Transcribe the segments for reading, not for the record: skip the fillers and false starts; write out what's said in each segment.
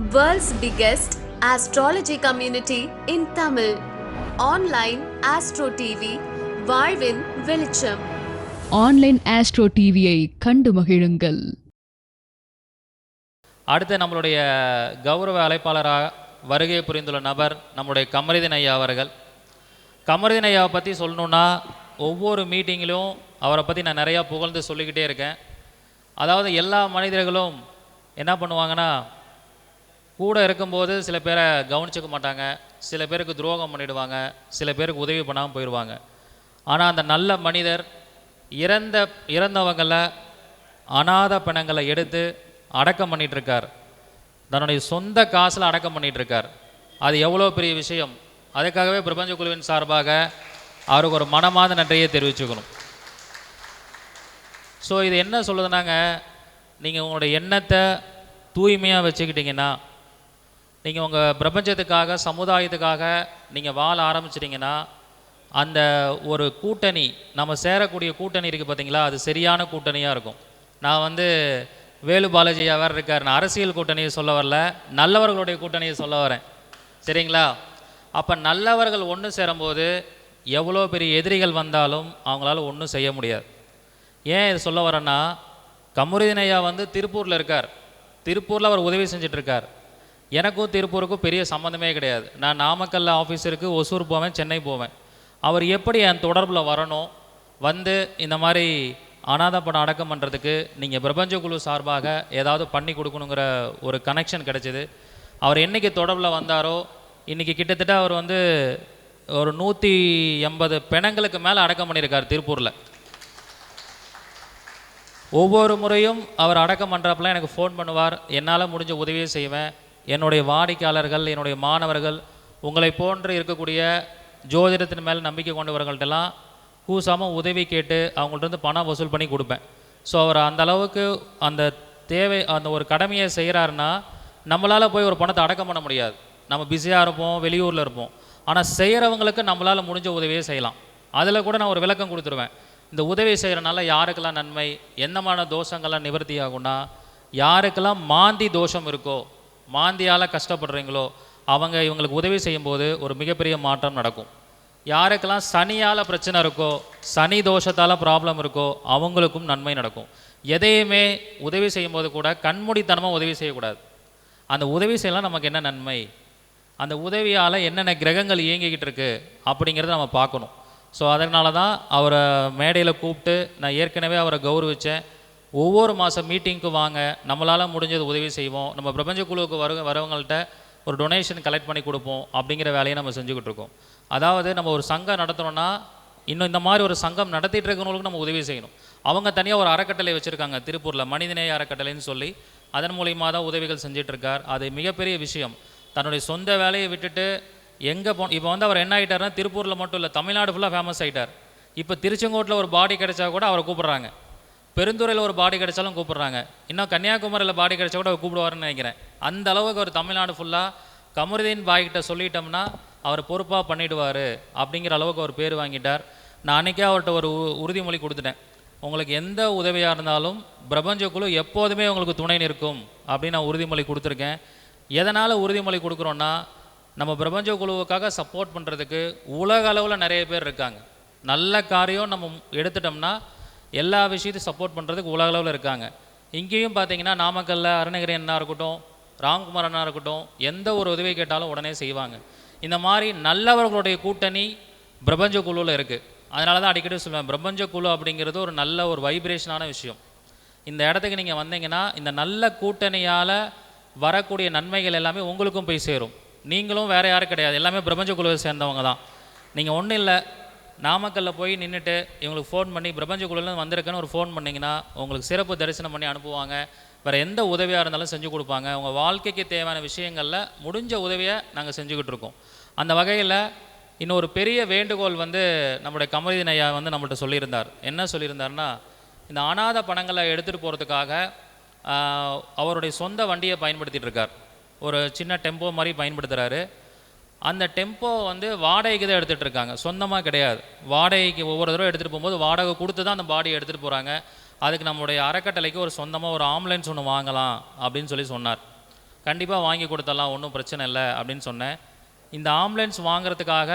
World's biggest astrology community in Tamil. Online Astro TV, வாழ்வின் வெளிச்சம். Online astro டிவியை கண்டு மகிழுங்கள். அடுத்து நம்மளுடைய கௌரவ அழைப்பாளராக வருகை புரிந்துள்ள நபர் நம்முடைய கமருதீன் ஐயா அவர்கள். கமருதீன் ஐயாவை பற்றி சொல்லணுன்னா ஒவ்வொரு மீட்டிங்கிலும் அவரை பற்றி நான் நிறையா புகழ்ந்து சொல்லிக்கிட்டே இருக்கேன். அதாவது எல்லா மனிதர்களும் என்ன பண்ணுவாங்கன்னா, கூட இருக்கும்போது சில பேரை கவனிச்சிக்க மாட்டாங்க, சில பேருக்கு துரோகம் பண்ணிவிடுவாங்க, சில பேருக்கு உதவி பண்ணாமல் போயிடுவாங்க. ஆனால் அந்த நல்ல மனிதர் இறந்தவங்களை அநாத பிணங்களை எடுத்து அடக்கம் பண்ணிகிட்ருக்கார். தன்னுடைய சொந்த காசில் அடக்கம் பண்ணிகிட்ருக்கார். அது எவ்வளோ பெரிய விஷயம். அதுக்காகவே பிரபஞ்ச குழுவின் சார்பாக அவருக்கு ஒரு மனமார்ந்த நன்றியை தெரிவிச்சுக்கணும். ஸோ இது என்ன சொல்லுதுனாங்க, நீங்கள் உங்களுடைய எண்ணத்தை தூய்மையாக வச்சுக்கிட்டிங்கன்னா, நீங்கள் உங்கள் பிரபஞ்சத்துக்காக சமுதாயத்துக்காக நீங்கள் வாழ ஆரம்பிச்சிட்டிங்கன்னா, அந்த ஒரு கூட்டணி, நம்ம சேரக்கூடிய கூட்டணி இருக்குது பார்த்தீங்களா, அது சரியான கூட்டணியாக இருக்கும். நான் வேலு பாலாஜியா வேறு இருக்கார், நான் அரசியல் கூட்டணியை சொல்ல வரல, நல்லவர்களுடைய கூட்டணியை சொல்ல வரேன். சரிங்களா? அப்போ நல்லவர்கள் ஒன்று சேரும்போது எவ்வளோ பெரிய எதிரிகள் வந்தாலும் அவங்களால ஒன்றும் செய்ய முடியாது. ஏன் இது சொல்ல வரேன்னா, கமருதீன் ஐயா திருப்பூரில் இருக்கார். திருப்பூரில் அவர் உதவி செஞ்சிட்ருக்கார். எனக்கும் திருப்பூருக்கும் பெரிய சம்மந்தமே கிடையாது. நான் நாமக்கல் ஆஃபீஸருக்கு ஒசூர் போவேன், சென்னை போவேன். அவர் எப்படி என் தொடர்பில் வரணும், இந்த மாதிரி அநாத படம் அடக்கம் பண்ணுறதுக்கு நீங்கள் பிரபஞ்ச குழு சார்பாக ஏதாவது பண்ணி கொடுக்கணுங்கிற ஒரு கனெக்ஷன் கிடச்சிது. அவர் என்றைக்கு தொடர்பில் வந்தாரோ, இன்றைக்கி கிட்டத்தட்ட அவர் ஒரு 180 பிணங்களுக்கு மேலே அடக்கம் பண்ணியிருக்கார் திருப்பூரில். ஒவ்வொரு முறையும் அவர் அடக்கம் பண்ணுறப்பெல்லாம் எனக்கு ஃபோன் பண்ணுவார். என்னால் முடிஞ்ச உதவியை செய்வேன். என்னுடைய வாடிக்கையாளர்கள், என்னுடைய மாணவர்கள், உங்களை போன்று இருக்கக்கூடிய ஜோதிடத்தின் மேல் நம்பிக்கை கொண்டவர்கள்ட்டெல்லாம் கூசாமல் உதவி கேட்டு அவங்கள்ட்ட பணம் வசூல் பண்ணி கொடுப்பேன். ஸோ அவர் அந்த அளவுக்கு அந்த அந்த ஒரு கடமையை செய்கிறாருன்னா, நம்மளால் போய் ஒரு பணத்தை அடக்கம் பண்ண முடியாது. நம்ம பிஸியாக இருப்போம், வெளியூரில் இருப்போம். ஆனால் செய்கிறவங்களுக்கு நம்மளால் முடிஞ்ச உதவியே செய்யலாம். அதில் கூட நான் ஒரு விளக்கம் கொடுத்துருவேன். இந்த உதவி செய்கிறனால யாருக்கெல்லாம் நன்மை, என்னமான தோஷங்கள்லாம் நிவர்த்தி ஆகும்னா, யாருக்கெல்லாம் மாந்தி தோஷம் இருக்கோ, மாந்தியால் கஷ்டப்படுறீங்களோ, இவங்களுக்கு உதவி செய்யும்போது ஒரு மிகப்பெரிய மாற்றம் நடக்கும். யாருக்கெல்லாம் சனியால் பிரச்சனை இருக்கோ, சனி தோஷத்தால் ப்ராப்ளம் இருக்கோ, அவங்களுக்கும் நன்மை நடக்கும். எதையுமே உதவி செய்யும்போது கூட கண்மூடித்தனமாக உதவி செய்யக்கூடாது. அந்த உதவி செய்யலாம் நமக்கு என்ன நன்மை, அந்த உதவியால் என்னென்ன கிரகங்கள் இயங்கிக்கிட்டு இருக்கு அப்படிங்கிறத நம்ம பார்க்கணும். ஸோ அதனால தான் அவரை மேடையில் கூப்பிட்டு நான் ஏற்கனவே அவரை கௌரவித்தேன். ஒவ்வொரு மாதம் மீட்டிங்க்கு வாங்க, நம்மளால் முடிஞ்சது உதவி செய்வோம், நம்ம பிரபஞ்ச குழுவுக்கு வரவங்கள்ட்ட ஒரு டொனேஷன் கலெக்ட் பண்ணி கொடுப்போம் அப்படிங்கிற வேலையை நம்ம செஞ்சுக்கிட்டு இருக்கோம். அதாவது நம்ம ஒரு சங்கம் நடத்தணும்னா, இன்னும் இந்த மாதிரி ஒரு சங்கம் நடத்திட்டு இருக்கிறவங்களுக்கு நம்ம உதவி செய்யணும். அவங்க தனியாக ஒரு அறக்கட்டளை வச்சுருக்காங்க திருப்பூரில், மனிதநேய அறக்கட்டளைன்னு சொல்லி. அதன் மூலியமாக தான் உதவிகள் செஞ்சிட்ருக்கார். அது மிகப்பெரிய விஷயம். தன்னுடைய சொந்த வேலையை விட்டுட்டு எங்கே இப்போ அவர் என்ன ஆகிட்டார்னா, திருப்பூரில் மட்டும் இல்லை, தமிழ்நாடு ஃபுல்லாக ஃபேமஸ் ஆகிட்டார். இப்போ திருச்செங்கோட்டில் ஒரு பாடி கிடைச்சா கூட அவரை கூப்பிட்றாங்க, பெருந்துறையில் ஒரு பாடி கிடைச்சாலும் கூப்பிட்றாங்க, இன்னும் கன்னியாகுமரியில் பாடி கிடைச்சா கூட அவர் கூப்பிடுவாருன்னு நினைக்கிறேன். அந்த அளவுக்கு அவர் தமிழ்நாடு ஃபுல்லாக கமருதீன் பாய்கிட்ட சொல்லிட்டோம்னா அவர் பொறுப்பாக பண்ணிவிடுவார் அப்படிங்கிற அளவுக்கு அவர் பேர் வாங்கிட்டார். நான் அன்றைக்கே அவர்கிட்ட ஒரு உறுதிமொழி கொடுத்துட்டேன். உங்களுக்கு எந்த உதவியாக இருந்தாலும் பிரபஞ்ச குழு எப்போதுமே உங்களுக்கு துணை நிற்கும் அப்படின்னு நான் உறுதிமொழி கொடுத்துருக்கேன். எதனால் உறுதிமொழி கொடுக்குறோன்னா, நம்ம பிரபஞ்ச குழுவுக்காக சப்போர்ட் பண்ணுறதுக்கு உலக அளவில் நிறைய பேர் இருக்காங்க. நல்ல காரியம் நம்ம எடுத்துட்டோம்னா எல்லா விஷயத்தையும் சப்போர்ட் பண்ணுறதுக்கு உலக அளவில் இருக்காங்க. இங்கேயும் பார்த்தீங்கன்னா, நாமக்கல்லில் அருணகிரி அண்ணா இருக்கட்டும், ராம்குமார் அண்ணா இருக்கட்டும், எந்த ஒரு உதவி கேட்டாலும் உடனே செய்வாங்க. இந்த மாதிரி நல்லவர்களுடைய கூட்டணி பிரபஞ்ச குழுவில் இருக்குது. அதனால தான் அடிக்கடி சொல்லுவேன், பிரபஞ்ச குழு அப்படிங்கிறது ஒரு நல்ல ஒரு வைப்ரேஷனான விஷயம். இந்த இடத்துக்கு நீங்கள் வந்தீங்கன்னா, இந்த நல்ல கூட்டணியால் வரக்கூடிய நன்மைகள் எல்லாமே உங்களுக்கும் போய் சேரும். நீங்களும் வேறு யாரும் கிடையாது, எல்லாமே பிரபஞ்ச குழுவை சேர்ந்தவங்க தான். நீங்கள் ஒன்றும் இல்லை, நாமக்கல்லில் போய் நின்றுட்டு இவங்களுக்கு ஃபோன் பண்ணி பிரபஞ்ச குழுவில் வந்திருக்குன்னு ஒரு ஃபோன் பண்ணிங்கன்னா உங்களுக்கு சிறப்பு தரிசனம் பண்ணி அனுப்புவாங்க. வேறு எந்த உதவியாக இருந்தாலும் செஞ்சு கொடுப்பாங்க. உங்கள் வாழ்க்கைக்கு தேவையான விஷயங்களில் முடிஞ்ச உதவியை நாங்கள் செஞ்சுக்கிட்டு இருக்கோம். அந்த வகையில் இன்னொரு பெரிய வேண்டுகோள் நம்முடைய கமருதீன் ஐயா நம்மள்கிட்ட சொல்லியிருந்தார். என்ன சொல்லியிருந்தார்னா, இந்த அநாத பணங்களை எடுத்துகிட்டு போகிறதுக்காக அவருடைய சொந்த வண்டியை பயன்படுத்திகிட்டு இருக்கார். ஒரு சின்ன டெம்போ மாதிரி பயன்படுத்துகிறாரு. அந்த டெம்போ வாடகைக்கு தான் எடுத்துகிட்டு இருக்காங்க, சொந்தமாக கிடையாது. வாடகைக்கு ஒவ்வொரு தடவை எடுத்துகிட்டு போகும்போது வாடகை கொடுத்து தான் அந்த பாடியை எடுத்துகிட்டு போகிறாங்க. அதுக்கு நம்முடைய அறக்கட்டளைக்கு ஒரு சொந்தமாக ஒரு ஆம்புலன்ஸ் ஒன்று வாங்கலாம் அப்படின்னு சொல்லி சொன்னார். கண்டிப்பாக வாங்கி கொடுத்தலாம், ஒன்றும் பிரச்சனை இல்லை அப்படின்னு சொன்னேன். இந்த ஆம்புலன்ஸ் வாங்குறதுக்காக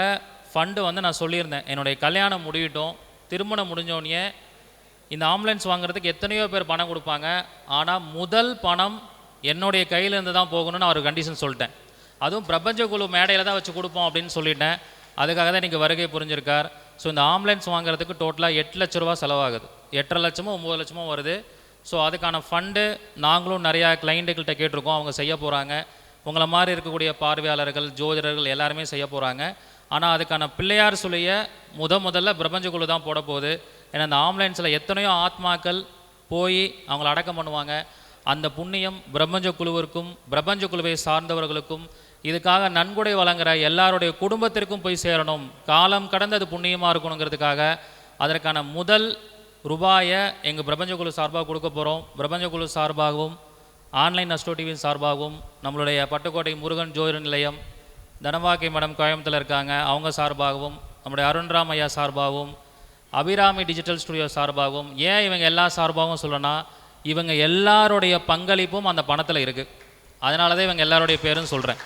ஃபண்டு வந்து நான் சொல்லியிருந்தேன், என்னுடைய கல்யாணம் முடிவிட்டோம், திருமணம் முடிஞ்சோடனே இந்த ஆம்புலன்ஸ் வாங்குறதுக்கு எத்தனையோ பேர் பணம் கொடுப்பாங்க, ஆனால் முதல் பணம் என்னுடைய கையிலேருந்து தான் போகணும்னு அவர் கண்டிஷன் சொல்லிட்டேன். அதுவும் பிரபஞ்ச குழு மேடையில் தான் வச்சு கொடுப்போம் அப்படின்னு சொல்லிட்டேன். அதுக்காக தான் இன்றைக்கி வருகை புரிஞ்சிருக்கார். ஸோ இந்த ஆம்புலன்ஸ் வாங்குறதுக்கு டோட்டலாக 8 லட்ச ரூபா செலவாகுது. 8.5 லட்சமோ 9 லட்சமோ வருது. ஸோ அதுக்கான ஃபண்டு நாங்களும் நிறையா கிளைண்ட்டுகள்கிட்ட கேட்டிருக்கோம், அவங்க செய்ய போகிறாங்க. உங்களை மாதிரி இருக்கக்கூடிய பார்வையாளர்கள், ஜோதிடர்கள் எல்லாருமே செய்ய போகிறாங்க. ஆனால் அதுக்கான பிள்ளையார் சொல்லிய முதல்ல பிரபஞ்ச குழு தான் போட போகுது. ஏன்னா அந்த ஆம்புலன்ஸில் எத்தனையோ ஆத்மாக்கள் போய் அவங்கள அடக்கம் பண்ணுவாங்க. அந்த புண்ணியம் பிரபஞ்ச குழுவிற்கும் பிரபஞ்ச குழுவை சார்ந்தவர்களுக்கும் இதுக்காக நன்கொடை வழங்குகிற எல்லாருடைய குடும்பத்திற்கும் போய் சேரணும், காலம் கடந்து அது புண்ணியமாக இருக்கணுங்கிறதுக்காக அதற்கான முதல் ரூபாயை எங்கள் பிரபஞ்ச குழு சார்பாக கொடுக்க போகிறோம். பிரபஞ்ச குழு சார்பாகவும் ஆன்லைன் அஸ்ட்ரோ டிவியின் சார்பாகவும் நம்மளுடைய பட்டுக்கோட்டை முருகன் ஜோதிட நிலையம், தனவாக்கை மேடம் கோயம்புத்தூரில் இருக்காங்க, அவங்க சார்பாகவும், நம்முடைய அருண்ராம் ஐயா சார்பாகவும், அபிராமி டிஜிட்டல் ஸ்டுடியோ சார்பாகவும், ஏன் இவங்க எல்லா சார்பாகவும் சொல்லணும்னா இவங்க எல்லாருடைய பங்களிப்பும் அந்த பணத்தில் இருக்குது. அதனால தான் இவங்க எல்லாருடைய பேரும் சொல்கிறேன்.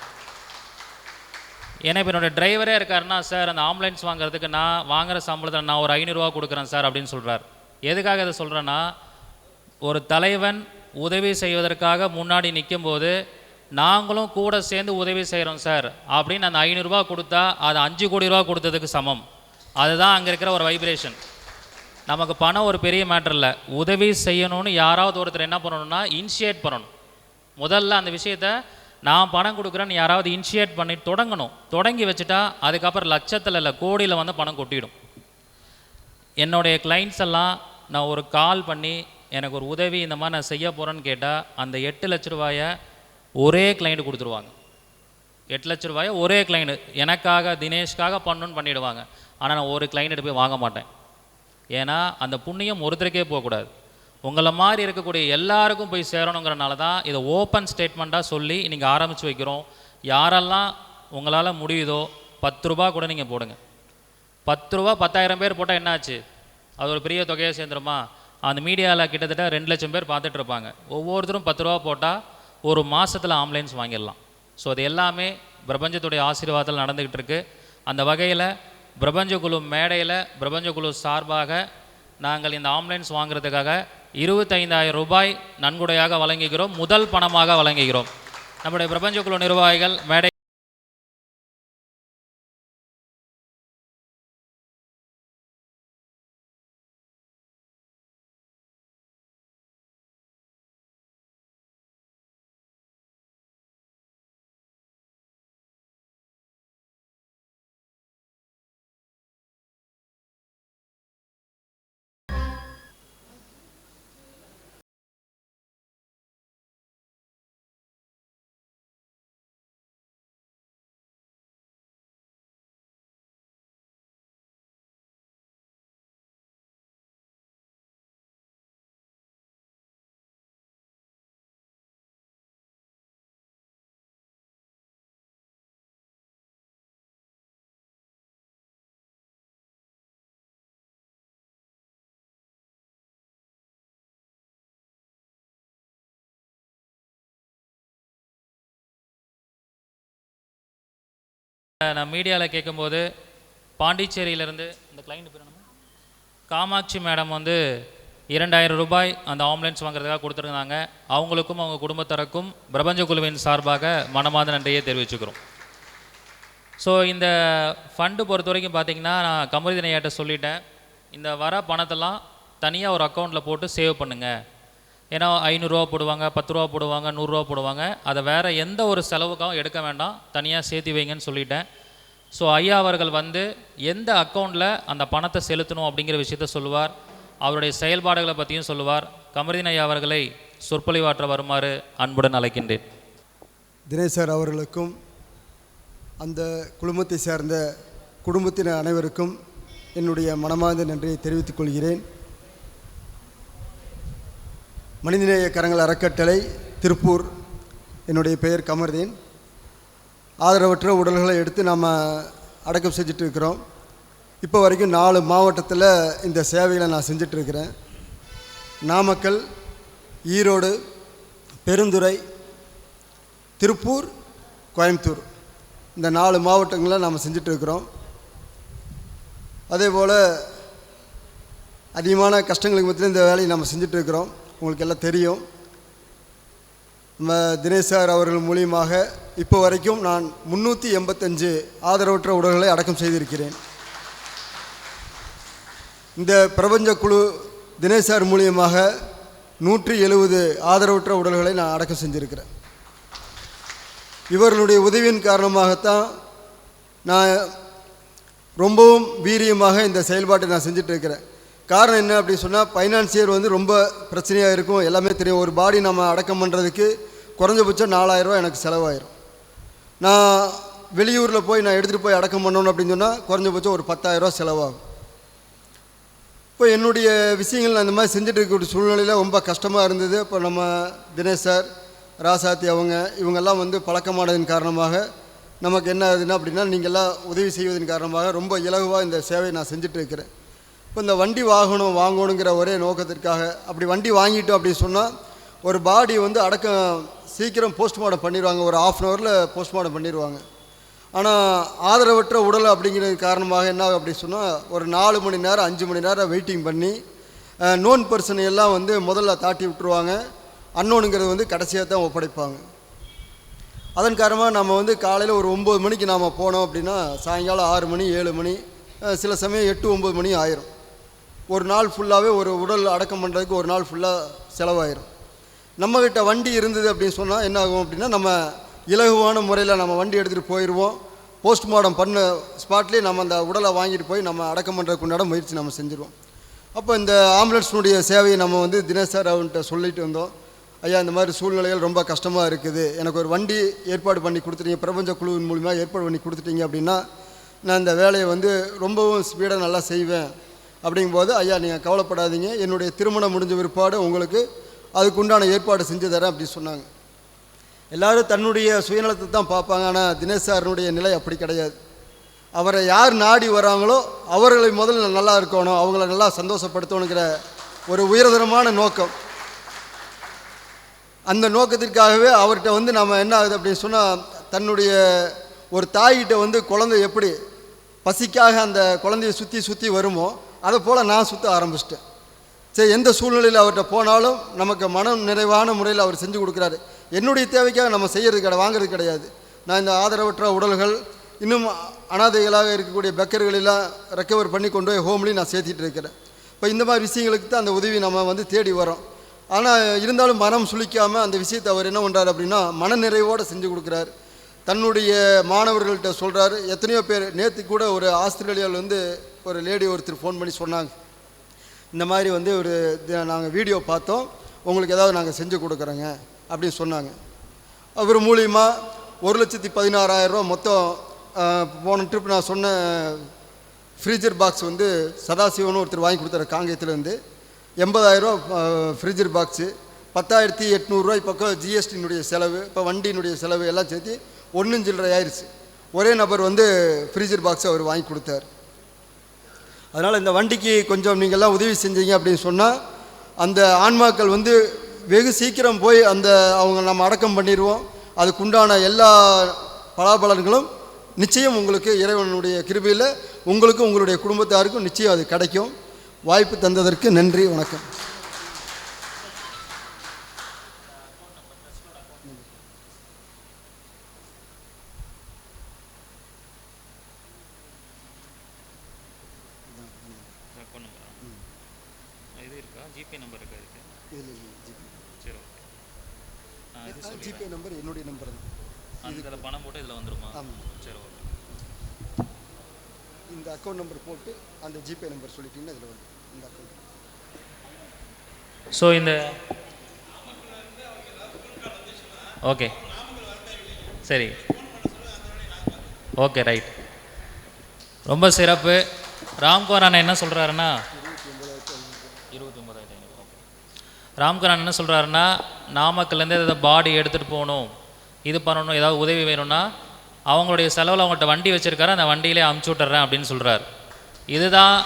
ஏன்னா இப்போ என்னோடய டிரைவரே இருக்காருன்னா, சார் அந்த ஆம்புலன்ஸ் வாங்குறதுக்கு நான் வாங்குகிற சம்பளத்தில் நான் ஒரு 500 ரூபா கொடுக்குறேன் சார் அப்படின்னு சொல்கிறார். எதுக்காக இதை சொல்கிறேன்னா, ஒரு தலைவன் உதவி செய்வதற்காக முன்னாடி நிற்கும்போது நாங்களும் கூட சேர்ந்து உதவி செய்கிறோம் சார் அப்படின்னு அந்த 500 ரூபா கொடுத்தா அது 5 கோடி ரூபா கொடுத்ததுக்கு சமம். அதுதான் அங்கே இருக்கிற ஒரு வைப்ரேஷன். நமக்கு பணம் ஒரு பெரிய மேட்டர் இல்லை, உதவி செய்யணும்னு யாராவது ஒருத்தர் என்ன பண்ணணும்னா இனிஷியேட் பண்ணணும். முதல்ல அந்த விஷயத்தை நான் பணம் கொடுக்குறேன்னு யாராவது இனிஷியேட் பண்ணி தொடங்கி வச்சுட்டா அதுக்கப்புறம் லட்சத்தில் இல்லை கோடியில் வந்து பணம் கொட்டிடும். என்னுடைய கிளைண்ட்ஸ் எல்லாம் நான் ஒரு கால் பண்ணி எனக்கு ஒரு உதவி இந்த மாதிரி நான் செய்ய போகிறேன்னு கேட்டால் அந்த 8 லட்ச ரூபாயை ஒரே கிளைண்ட் கொடுத்துருவாங்க. 8 லட்ச ரூபாயை ஒரே கிளைண்ட் எனக்காக தினேஷ்காக பண்ணணுன்னு பண்ணிவிடுவாங்க. ஆனால் நான் ஒரு கிளைண்ட்டு போய் வாங்க மாட்டேன். ஏன்னா அந்த புண்ணியம் ஒருத்தருக்கே போகக்கூடாது, உங்களை மாதிரி இருக்கக்கூடிய எல்லாருக்கும் போய் சேரணுங்கிறனால தான் இதை ஓப்பன் ஸ்டேட்மெண்ட்டாக சொல்லி இன்றைக்கி ஆரம்பித்து வைக்கிறோம். யாரெல்லாம் உங்களால் முடியுதோ 10 ரூபா கூட நீங்கள் போடுங்க. 10 ரூபா 10,000 பேர் போட்டால் என்னாச்சு? அது ஒரு பெரிய தொகையாக சேர்ந்துருமா? அந்த மீடியாவில் கிட்டத்தட்ட 2 லட்சம் பேர் பார்த்துட்டு இருப்பாங்க. ஒவ்வொருத்தரும் 10 ரூபா போட்டால் ஒரு மாதத்தில் ஆம்புலன்ஸ் வாங்கிடலாம். ஸோ அது எல்லாமே பிரபஞ்சத்துடைய ஆசீர்வாதத்தில் நடந்துக்கிட்டு இருக்குது. அந்த வகையில் பிரபஞ்ச குழு மேடையில் பிரபஞ்ச குழு சார்பாக நாங்கள் இந்த ஆம்புலன்ஸ் வாங்குறதுக்காக 25,000 ரூபாய் நன்கொடையாக வழங்குகிறோம், முதல் பணமாக வழங்குகிறோம். நம்முடைய பிரபஞ்ச குழு நிர்வாகிகள் மேடை நான் மீடியாவில் கேட்கும்போது பாண்டிச்சேரியிலேருந்து இந்த கிளைண்ட் பேர் காமாட்சி மேடம் வந்து 2,000 ரூபாய் அந்த ஆம்புலன்ஸ் வாங்குறதுக்காக கொடுத்துருந்தாங்க. அவங்களுக்கும் அவங்க குடும்பத்தருக்கும் பிரபஞ்ச குழுவின் சார்பாக மனமார்ந்த நன்றியை தெரிவிச்சுக்கிறோம். ஸோ இந்த ஃபண்டு பொறுத்த வரைக்கும் பார்த்திங்கன்னா நான் கமருதீன் சொல்லிட்டேன், இந்த வர பணத்தெல்லாம் தனியாக ஒரு அக்கௌண்ட்டில் போட்டு சேவ் பண்ணுங்கள். ஏன்னா 500 ரூபா போடுவாங்க, 10 ரூபா போடுவாங்க, 100 ரூபா போடுவாங்க, அதை வேறு எந்த ஒரு செலவுக்காகவும் எடுக்க வேண்டாம், தனியாக சேர்த்து வைங்கன்னு சொல்லிட்டேன். ஸோ ஐயா அவர்கள் வந்து எந்த அக்கௌண்ட்டில் அந்த பணத்தை செலுத்தணும் அப்படிங்கிற விஷயத்த சொல்லுவார், அவருடைய செயல்பாடுகளை பற்றியும் சொல்லுவார். கமருதீன் ஐயா அவர்களை சொற்பொழிவாற்ற வருமாறு அன்புடன் அழைக்கின்றேன். தினேஷ் சார் அவர்களுக்கும் அந்த குழுமத்தை சேர்ந்த குடும்பத்தினர் அனைவருக்கும் என்னுடைய மனமார்ந்த நன்றியை தெரிவித்துக் கொள்கிறேன். மனிதநேய கரங்கள் அறக்கட்டளை திருப்பூர், என்னுடைய பெயர் கமருதீன். ஆதரவற்ற உடல்களை எடுத்து நாம் அடக்கம் செஞ்சுட்டு இருக்கிறோம். இப்போ வரைக்கும் 4 மாவட்டத்தில் இந்த சேவைகளை நான் செஞ்சிட்ருக்கிறேன். நாமக்கல், ஈரோடு, பெருந்துறை, திருப்பூர், கோயம்புத்தூர் இந்த 4 மாவட்டங்களில் நாம் செஞ்சிட்ருக்கிறோம். அதே போல் அதிகமான கஷ்டங்களுக்கு மத்தியில் இந்த வேலையை நம்ம செஞ்சிட்ருக்கிறோம். உங்களுக்கு எல்லாம் தெரியும். நம்ம தினேஷ் சார் அவர்கள் மூலியமாக இப்போ வரைக்கும் நான் 385 ஆதரவற்ற உடல்களை அடக்கம் செய்திருக்கிறேன். இந்த பிரபஞ்ச குழு தினேஷ் சார் மூலியமாக 170 ஆதரவற்ற உடல்களை நான் அடக்கம் செஞ்சுருக்கிறேன். இவர்களுடைய உதவியின் காரணமாகத்தான் நான் ரொம்பவும் வீரியமாக இந்த செயல்பாட்டை நான் செஞ்சிட்ருக்கிறேன். காரணம் என்ன அப்படின்னு சொன்னால், ஃபைனான்சியர் வந்து ரொம்ப பிரச்சனையாக இருக்கும். எல்லாமே தெரியும். ஒரு பாடி நம்ம அடக்கம் பண்ணுறதுக்கு குறைஞ்சபட்சம் 4000 ரூபா எனக்கு செலவாயிரும். நான் வெளியூரில் போய் நான் எடுத்துகிட்டு போய் அடக்கம் பண்ணணும் அப்படின்னு சொன்னால் குறைஞ்சபட்சம் ஒரு 10,000 ரூபா செலவாகும். இப்போ என்னுடைய விஷயங்கள் நான் இந்த மாதிரி செஞ்சுட்டு இருக்கக்கூடிய சூழ்நிலையில் ரொம்ப கஷ்டமாக இருந்தது. இப்போ நம்ம தினேஷ் சார், ராசாத்தி இவங்கெல்லாம் வந்து பழக்கமானதன் காரணமாக நமக்கு என்ன ஆகுதுன்னா அப்படின்னா, நீங்கள்லாம் உதவி செய்வதன் காரணமாக ரொம்ப இலகுவாக இந்த சேவையை நான் செஞ்சுட்டு இருக்கிறேன். இப்போ இந்த வண்டி வாங்கணுங்கிற ஒரே நோக்கத்திற்காக அப்படி வண்டி வாங்கிட்டோம் அப்படின்னு சொன்னால், ஒரு பாடி வந்து அடக்கம் சீக்கிரம் போஸ்ட்மார்ட்டம் பண்ணிடுவாங்க. ஒரு 1/2 hourல போஸ்ட்மார்ட்டம் பண்ணிடுவாங்க. ஆனால் ஆதரவற்ற உடல் அப்படிங்கிறது காரணமாக என்ன அப்படி சொன்னால், ஒரு 4 மணி நேரம் 5 மணி நேரம் வெயிட்டிங் பண்ணி நோன் பர்சனை எல்லாம் வந்து முதல்ல தாட்டி விட்டுருவாங்க. அன்னோனுங்கிறது வந்து கடைசியாக தான் ஒப்படைப்பாங்க. அதன் காரணமாக நம்ம வந்து காலையில் ஒரு 9 மணிக்கு நாம் போனோம் அப்படின்னா சாயங்காலம் 6 மணி 7 மணி, சில சமயம் 8-9 மணி ஆயிரும். ஒரு நாள் ஃபுல்லாகவே ஒரு உடல் அடக்கம் பண்ணுறதுக்கு ஒரு நாள் ஃபுல்லாக செலவாயிரும். நம்மக்கிட்ட வண்டி இருந்தது அப்படின்னு சொன்னால் என்ன ஆகும் அப்படின்னா, நம்ம இலகுவான முறையில் நம்ம வண்டி எடுத்துகிட்டு போயிடுவோம். போஸ்ட்மார்ட்டம் பண்ண ஸ்பாட்லேயே நம்ம அந்த உடலை வாங்கிட்டு போய் நம்ம அடக்கம் பண்ணுறதுக்கு உண்டான முயற்சி நம்ம செஞ்சுருவோம். அப்போ இந்த ஆம்புலன்ஸினுடைய சேவையை நம்ம வந்து தினேஷ் சார் அவன்கிட்ட சொல்லிட்டு வந்தோம். ஐயா, இந்த மாதிரி சூழ்நிலைகள் ரொம்ப கஷ்டமாக இருக்குது, எனக்கு ஒரு வண்டி ஏற்பாடு பண்ணி கொடுத்துட்டீங்க, பிரபஞ்ச குழுவின் மூலிமா ஏற்பாடு பண்ணி கொடுத்துட்டீங்க அப்படின்னா நான் இந்த வேலையை வந்து ரொம்பவும் ஸ்பீடாக நல்லா செய்வேன். அப்படிங்கும்போது, ஐயா நீங்கள் கவலைப்படாதீங்க, என்னுடைய திருமணம் முடிஞ்ச பிற்பாடு உங்களுக்கு அதுக்குண்டான ஏற்பாடு செஞ்சு தரேன் அப்படின்னு சொன்னாங்க. எல்லோரும் தன்னுடைய சுயநலத்தை தான் பார்ப்பாங்க. ஆனால் தினேஷ் சாருடைய நிலை அப்படி கிடையாது. அவரை யார் நாடி வராங்களோ அவர்களை முதல்ல நல்லா இருக்கணும், அவங்கள நல்லா சந்தோஷப்படுத்தணுங்கிற ஒரு உயர்தரமான நோக்கம். அந்த நோக்கத்திற்காகவே அவர்கிட்ட வந்து நம்ம என்ன ஆகுது அப்படின்னு சொன்னால், தன்னுடைய ஒரு தாய்கிட்ட வந்து குழந்தை எப்படி பசிக்காக அந்த குழந்தைய சுற்றி வருமோ அதை போல் நான் சுற்ற ஆரம்பிச்சிட்டேன். சரி, எந்த சூழ்நிலையில் அவர்கிட்ட போனாலும் நமக்கு மனம் நிறைவான முறையில் அவர் செஞ்சு கொடுக்குறாரு. என்னுடைய தேவைக்காக நம்ம செய்கிறது வாங்கிறது கிடையாது. நான் இந்த ஆதரவற்ற உடல்கள் இன்னும் அனாதைகளாக இருக்கக்கூடிய பெக்கர்களெல்லாம் ரெக்கவர் பண்ணி கொண்டு போய் ஹோம்லேயும் நான் சேர்த்திட்டு இருக்கிறேன். இப்போ இந்த மாதிரி விஷயங்களுக்கு தான் அந்த உதவி நம்ம வந்து தேடி வரோம். ஆனால் இருந்தாலும் மனம் சுளிக்காமல் அந்த விஷயத்தை அவர் என்ன பண்ணுறாரு அப்படின்னா, மனநிறைவோடு செஞ்சு கொடுக்குறாரு. தன்னுடைய மாணவர்கள்ட்ட சொல்கிறாரு. எத்தனையோ பேர், நேற்று கூட ஒரு ஆஸ்திரேலியாவில் வந்து ஒரு லேடி ஒருத்தர் ஃபோன் பண்ணி சொன்னாங்க, இந்த மாதிரி வந்து ஒரு நாங்கள் வீடியோ பார்த்தோம், உங்களுக்கு ஏதாவது நாங்கள் செஞ்சு கொடுக்குறோங்க அப்படின்னு சொன்னாங்க. அவர் மூலியமாக 1,16,000 ரூபா மொத்தம். போன ட்ரிப் நான் சொன்ன ஃப்ரீஜர் பாக்ஸ் வந்து சதாசிவன்னு ஒருத்தர் வாங்கி கொடுத்தாரு காங்கேயத்துலேருந்து. 80,000 ரூபா ஃப்ரிட்ஜர் பாக்ஸு, 10,800 ரூபாய் பக்கம் ஜிஎஸ்டியினுடைய செலவு, இப்போ வண்டியினுடைய செலவு எல்லாம் சேர்த்து 1 சில்லறை ஆயிடுச்சு. ஒரே நபர் வந்து ஃப்ரீஜர் பாக்ஸை அவர் வாங்கி கொடுத்தார். அதனால் இந்த வண்டிக்கு கொஞ்சம் நீங்கள்லாம் உதவி செஞ்சீங்க அப்படின்னு சொன்னால், அந்த ஆன்மாக்கள் வந்து வெகு சீக்கிரம் போய் அந்த அவங்க நம்ம அடக்கம் பண்ணிடுவோம். அதுக்குண்டான எல்லா பலாபலன்களும் நிச்சயம் உங்களுக்கு இறைவனுடைய கிருபையில் உங்களுக்கும் உங்களுடைய குடும்பத்தாருக்கும் நிச்சயம் அது கிடைக்கும். வாய்ப்பு தந்ததற்கு நன்றி, வணக்கம். ஜிபே நம்பர் என்னுடைய நம்பர் தான். அதில் பணம் போட்டு இதில் வந்துருமா? ஆமாம். சரி, ஓகே. இந்த அக்கௌண்ட் நம்பர் போட்டு அந்த ஜிபே நம்பர் சொல்லிட்டீங்கன்னா இதில் வந்து இந்த அக்கௌண்ட். ஸோ இந்த ஓகே, சரி, ஓகே, ரைட், ரொம்ப சிறப்பு. ராம்குமார் அண்ணன் என்ன சொல்கிறாருன்னா, 29,500. ஓகே, ராம்குமார் அண்ணன் என்ன சொல்கிறாருன்னா, நாமக்கல்லேருந்து ஏதாவது பாடி எடுத்துகிட்டு போகணும், இது பண்ணணும், ஏதாவது உதவி வேணும்னா அவங்களுடைய செலவில் அவங்கள்ட்ட வண்டி வச்சுருக்காரு, அந்த வண்டியிலே அமுச்சு விட்டுறேன் அப்படின்னு சொல்கிறார். இதுதான்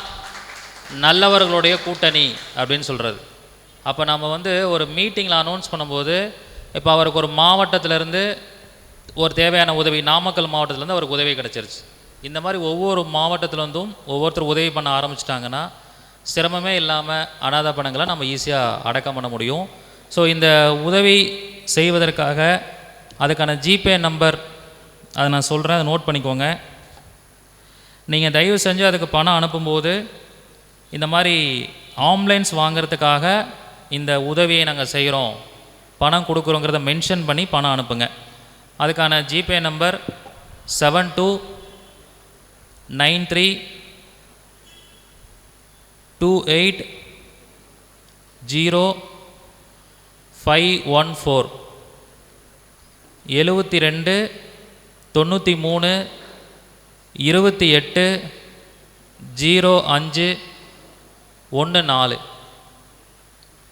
நல்லவர்களுடைய கூட்டணி அப்படின்னு சொல்கிறது. அப்போ நம்ம வந்து ஒரு மீட்டிங்கில் அனௌன்ஸ் பண்ணும்போது, இப்போ அவருக்கு ஒரு மாவட்டத்திலேருந்து ஒரு தேவையான உதவி நாமக்கல் மாவட்டத்துலேருந்து அவருக்கு உதவி கிடச்சிருச்சு. இந்த மாதிரி ஒவ்வொரு மாவட்டத்துலேருந்தும் ஒவ்வொருத்தர் உதவி பண்ண ஆரம்பிச்சிட்டாங்கன்னா சிரமமே இல்லாமல் அனாதை பணங்களை நம்ம ஈஸியாக அடக்கம் பண்ண முடியும். ஸோ இந்த உதவி செய்வதற்காக அதுக்கான ஜிபே நம்பர் அதை நான் சொல்கிறேன், அதை நோட் பண்ணிக்கோங்க. நீங்கள் தயவு செஞ்சு அதுக்கு பணம் அனுப்பும்போது இந்த மாதிரி ஆம்புலன்ஸ் வாங்கிறதுக்காக இந்த உதவியை நாங்கள் செய்கிறோம், பணம் கொடுக்குறோங்கிறத மென்ஷன் பண்ணி பணம் அனுப்புங்க. அதுக்கான ஜிபே நம்பர் 7293280514 72 93 28 05 14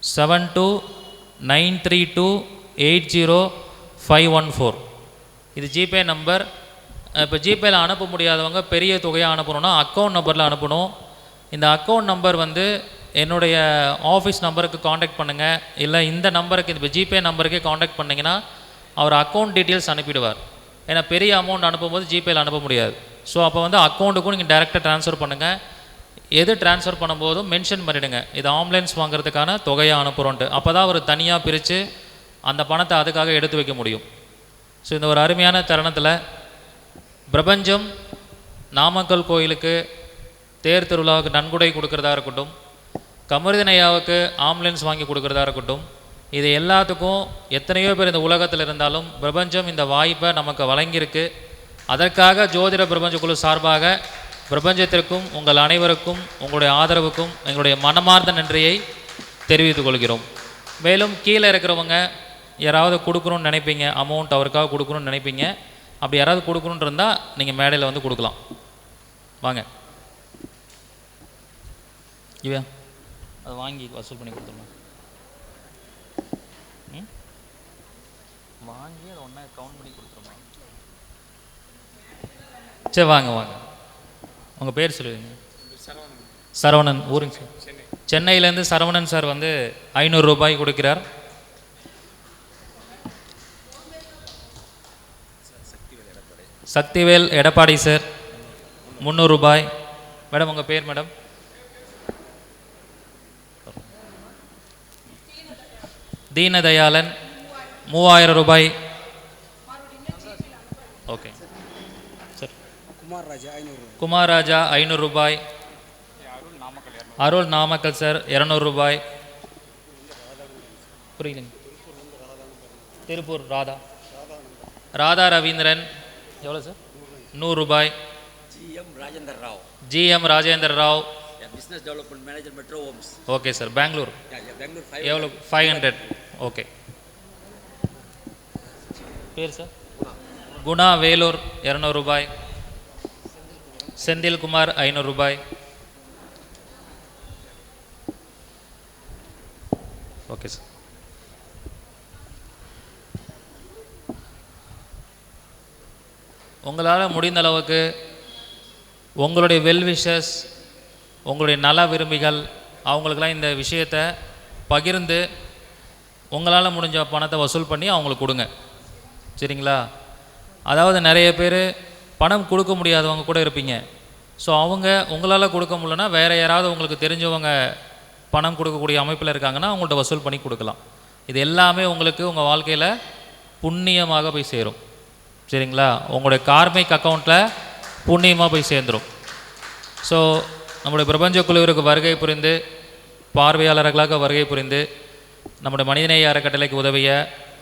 7293280514 இது ஜிபே நம்பர். இப்போ ஜிபேயில் அனுப்ப முடியாதவங்க பெரிய தொகையாக அனுப்பணுன்னா அக்கௌண்ட் நம்பரில் அனுப்பணும். இந்த அக்கௌண்ட் நம்பர் வந்து என்னுடைய ஆஃபீஸ் நம்பருக்கு காண்டாக்ட் பண்ணுங்கள், இல்லை இந்த நம்பருக்கு இப்போ ஜிபே நம்பருக்கே காண்டாக்ட் பண்ணிங்கன்னா அவர் அக்கௌண்ட் டீட்டெயில்ஸ் அனுப்பிடுவார். ஏன்னா பெரிய அமௌண்ட் அனுப்பும்போது ஜிபேயில் அனுப்ப முடியாது. ஸோ அப்போ வந்து அக்கௌண்ட்டுக்கும் நீங்கள் டேரெக்டாக ட்ரான்ஸ்ஃபர் பண்ணுங்கள். எது ட்ரான்ஸ்ஃபர் பண்ணும்போதும் மென்ஷன் பண்ணிவிடுங்க, இது ஆம்புலன்ஸ் வாங்குறதுக்கான தொகையை அனுப்புகிறோன்ட்டு. அப்போ தான் அவர் தனியாக பிரித்து அந்த பணத்தை அதுக்காக எடுத்து வைக்க முடியும். ஸோ இந்த ஒரு அருமையான தருணத்தில் பிரபஞ்சம் நாமக்கல் கோயிலுக்கு தேர் திருவிழாவுக்கு நன்கொடை கொடுக்குறதா இருக்கட்டும், கமருதீன் ஐயாவுக்கு ஆம்புலன்ஸ் வாங்கி கொடுக்குறதா இருக்கட்டும், இது எல்லாத்துக்கும் எத்தனையோ பேர் இந்த உலகத்தில் இருந்தாலும் பிரபஞ்சம் இந்த வாய்ப்பை நமக்கு வழங்கியிருக்கு. அதற்காக ஜோதிட பிரபஞ்ச குழு சார்பாக பிரபஞ்சத்திற்கும் உங்கள் அனைவருக்கும் உங்களுடைய ஆதரவுக்கும் எங்களுடைய மனமார்ந்த நன்றியை தெரிவித்துக் கொள்கிறோம். மேலும் கீழே இருக்கிறவங்க யாராவது கொடுக்கணும்னு நினைப்பீங்க, அமௌண்ட் அவருக்காக கொடுக்கணும்னு நினைப்பீங்க, அப்படி யாராவது கொடுக்கணுன்னு இருந்தால் நீங்கள் மேடையில் வந்து கொடுக்கலாம். வாங்க இவ அதை வாங்கி வசூல் பண்ணி கொடுத்துருங்க. வாங்கி அதை ஒன்றா கவுண்ட் பண்ணி கொடுத்துருமா? சரி வாங்க வாங்க. உங்கள் பேர் சொல்லுவீங்க? சரவணன். ஊருங்க சார்? சென்னையிலேருந்து சரவணன் சார் வந்து 500 ரூபாய் கொடுக்கிறார். சக்திவேல் எடப்பாடி சார் 300 ரூபாய். மேடம் உங்கள் பேர் மேடம்? தீனதயாளன் 3000 ரூபாய். Okay sir. குமார் ராஜா 500 ரூபாய். அருள் நாமக்கல் சார் 200 ரூபாய். புரியலைங்க. திருப்பூர் ராதா ரவீந்திரன் எவ்வளோ சார்? 100 ரூபாய். GM Rajender Rao business development manager Metro Homes. Okay sir. Bangalore எவ்வளோ? 500. ஓகே. பேர் சார்? குணா வேலூர் 200 ரூபாய். செந்தில்குமார் 500 ரூபாய். Okay sir. உங்களால் முடிந்த அளவுக்கு உங்களுடைய வெல்விஷஸ், உங்களுடைய நல விரும்பிகள், அவங்களுக்கெல்லாம் இந்த விஷயத்தை பகிர்ந்து உங்களால் முடிஞ்ச பணத்தை வசூல் பண்ணி அவங்களுக்கு கொடுங்க. சரிங்களா? அதாவது நிறைய பேர் பணம் கொடுக்க முடியாதவங்க கூட இருப்பீங்க. ஸோ அவங்க உங்களால் கொடுக்க முடியலன்னா வேறு யாராவது உங்களுக்கு தெரிஞ்சவங்க பணம் கொடுக்கக்கூடிய அமைப்பில் இருக்காங்கன்னா அவங்கள்ட்ட வசூல் பண்ணி கொடுக்கலாம். இது எல்லாமே உங்களுக்கு உங்கள் வாழ்க்கையில் புண்ணியமாக போய் சேரும். சரிங்களா? உங்களுடைய கார்மிக் அக்கௌண்ட்டில் புண்ணியமாக போய் சேர்ந்துடும். ஸோ நம்முடைய பிரபஞ்ச குழுவிற்கு வருகை புரிந்து, பார்வையாளர்களாக வருகை புரிந்து நம்முடைய மனிதநேய அறக்கட்டளைக்கு உதவிய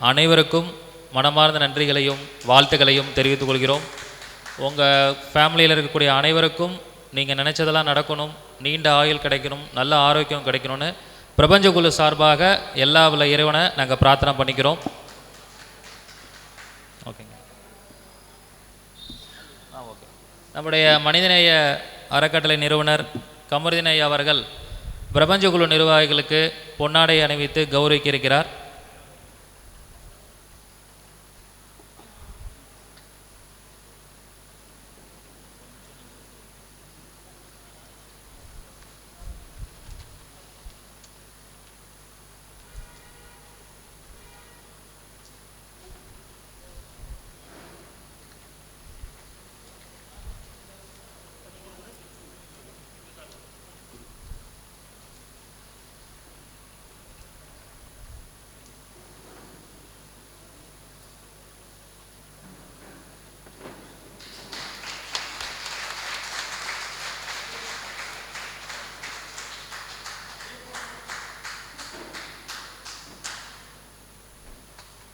அனைவருக்கும் மனமார்ந்த நன்றிகளையும் வாழ்த்துக்களையும் தெரிவித்துக் கொள்கிறோம். உங்கள் ஃபேமிலியில் இருக்கக்கூடிய அனைவருக்கும் நீங்கள் நினச்சதெல்லாம் நடக்கணும், நீண்ட ஆயுள் கிடைக்கணும், நல்ல ஆரோக்கியம் கிடைக்கணும்னு பிரபஞ்ச குழு சார்பாக எல்லா உள்ள இறைவனை நாங்கள் பிரார்த்தனை பண்ணிக்கிறோம். ஓகேங்க. ஓகே. நம்முடைய மனிதநேய அறக்கட்டளை நிறுவனர் கமருதீன் ஐயா அவர்கள் பிரபஞ்ச குழு நிர்வாகிகளுக்கு பொன்னாடை அணிவித்து கௌரவிக்க இருக்கிறார்.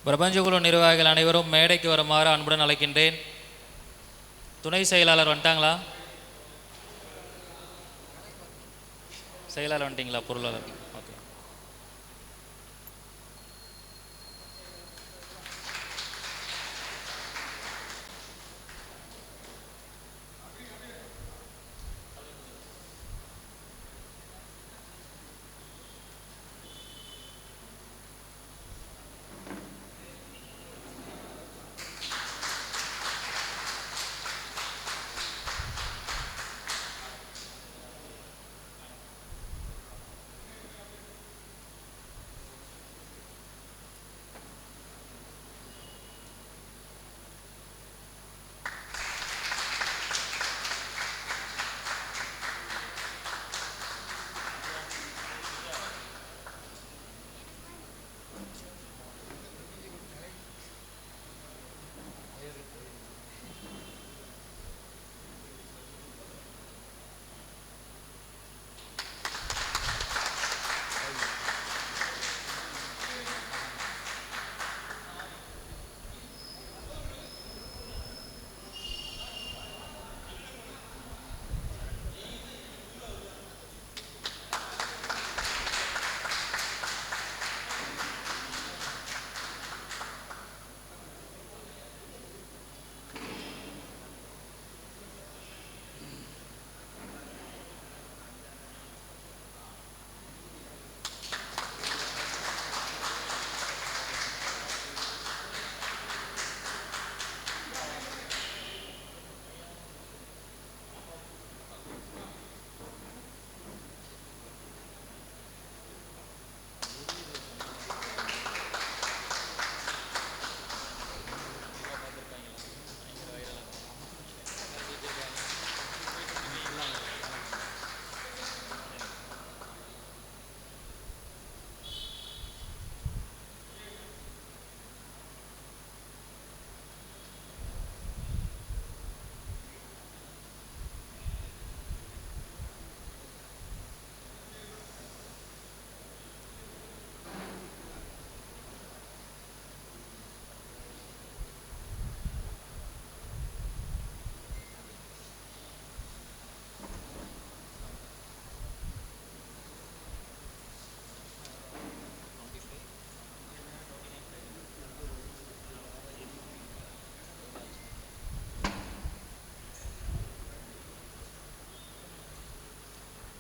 பிரபஞ்சகுழு நிர்வாகிகள் அனைவரும் மேடைக்கு வருமாறு அன்புடன் அழைக்கின்றேன். துணை செயலாளர் வந்துட்டாங்களா? செயலாளர் வந்துட்டிங்களா? பொருளாளர் ஓகே.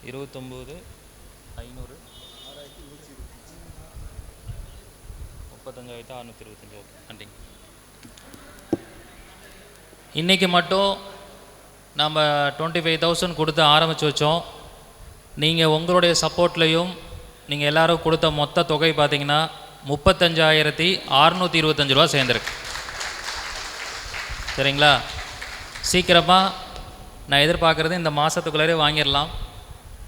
இருபத்தொம்போது 500 35,625. ஓகே, நன்றிங்க. இன்றைக்கி மட்டும் நம்ம 25,000 கொடுத்து ஆரம்பித்து வச்சோம். நீங்கள் உங்களுடைய சப்போர்ட்லேயும் நீங்கள் எல்லோரும் கொடுத்த மொத்த தொகை பார்த்திங்கன்னா 35,625 ரூபா சேர்ந்துருக்கு. சரிங்களா? சீக்கிரமாக நான் எதிர்பார்க்குறது இந்த மாதத்துக்குள்ளே வாங்கிடலாம்.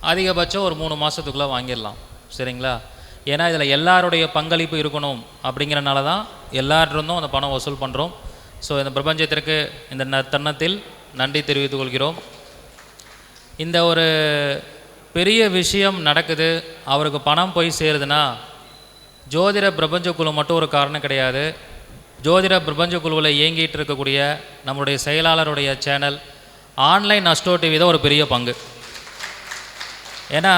அதிகபட்சம் ஒரு 3 மாதத்துக்குள்ளே வாங்கிடலாம். சரிங்களா? ஏன்னா இதில் எல்லாருடைய பங்களிப்பு இருக்கணும் அப்படிங்கிறனால தான் எல்லாருந்தும் அந்த பணம் வசூல் பண்ணுறோம். ஸோ இந்த பிரபஞ்சத்திற்கு இந்த தருணத்தில் நன்றி தெரிவித்துக் கொள்கிறோம். இந்த ஒரு பெரிய விஷயம் நடக்குது, அவருக்கு பணம் போய் சேருதுன்னா ஜோதிட பிரபஞ்ச குழு மட்டும் ஒரு காரணம் கிடையாது. ஜோதிட பிரபஞ்ச குழுவில் இயங்கிட்டு இருக்கக்கூடிய நம்முடைய செயலாளருடைய சேனல் ஆன்லைன் அஸ்ட்ரோ டிவி தான் ஒரு பெரிய பங்கு. ஏன்னா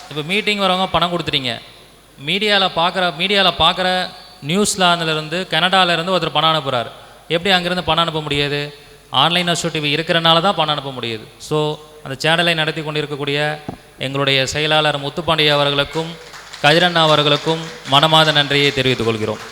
இப்போ மீட்டிங் வரவங்க பணம் கொடுத்துட்டீங்க, மீடியாவில் பார்க்குற நியூஸ்லாந்துலேருந்து கனடாவிலேருந்து ஒருத்தர் பணம் அனுப்புகிறார். எப்படி அங்கேருந்து பணம் அனுப்ப முடியாது? ஆன்லைன் அஸ்ட்ரோ டிவி இருக்கிறனால தான் பணம் அனுப்ப முடியுது. ஸோ அந்த சேனலை நடத்தி கொண்டிருக்கக்கூடிய எங்களுடைய செயலாளர் முத்துப்பாண்டிய அவர்களுக்கும் கதிரண்ணா அவர்களுக்கும் மனமார்ந்த நன்றியை தெரிவித்துக் கொள்கிறோம்.